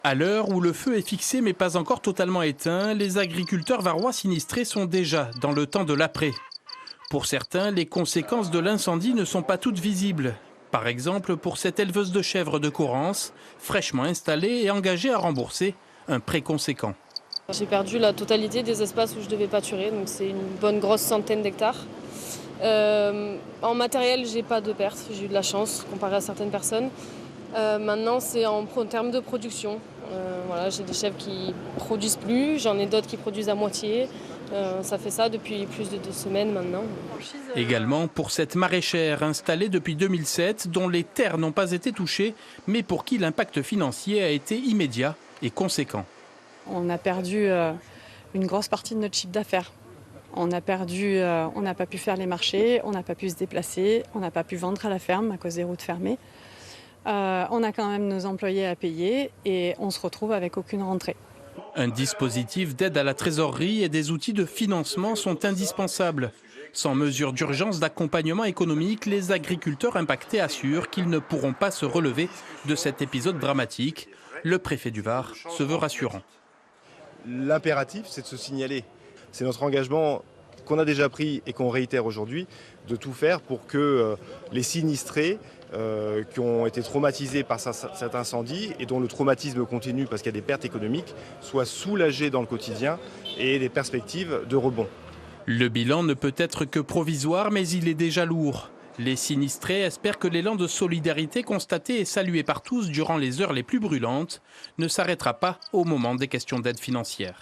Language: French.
À l'heure où le feu est fixé mais pas encore totalement éteint, les agriculteurs varois sinistrés sont déjà dans le temps de l'après. Pour certains, les conséquences de l'incendie ne sont pas toutes visibles. Par exemple, pour cette éleveuse de chèvres de Corrence, fraîchement installée et engagée à rembourser un prêt conséquent. J'ai perdu la totalité des espaces où je devais pâturer, donc c'est une bonne grosse centaine d'hectares. En matériel, j'ai pas de perte, j'ai eu de la chance comparé à certaines personnes. Maintenant, c'est en termes de production. Voilà, j'ai des chèvres qui produisent plus, j'en ai d'autres qui produisent à moitié. Ça fait ça depuis plus de 2 semaines maintenant. Également pour cette maraîchère installée depuis 2007 dont les terres n'ont pas été touchées, mais pour qui l'impact financier a été immédiat et conséquent. On a perdu une grosse partie de notre chiffre d'affaires. On n'a pas pu faire les marchés, on n'a pas pu se déplacer, on n'a pas pu vendre à la ferme à cause des routes fermées. On a quand même nos employés à payer et on se retrouve avec aucune rentrée. Un dispositif d'aide à la trésorerie et des outils de financement sont indispensables. Sans mesures d'urgence d'accompagnement économique, les agriculteurs impactés assurent qu'ils ne pourront pas se relever de cet épisode dramatique. Le préfet du Var se veut rassurant. L'impératif, c'est de se signaler. C'est notre engagement qu'on a déjà pris et qu'on réitère aujourd'hui, de tout faire pour que les sinistrés qui ont été traumatisés par cet incendie et dont le traumatisme continue parce qu'il y a des pertes économiques, soient soulagés dans le quotidien et des perspectives de rebond. Le bilan ne peut être que provisoire, mais il est déjà lourd. Les sinistrés espèrent que l'élan de solidarité constaté et salué par tous durant les heures les plus brûlantes ne s'arrêtera pas au moment des questions d'aide financière.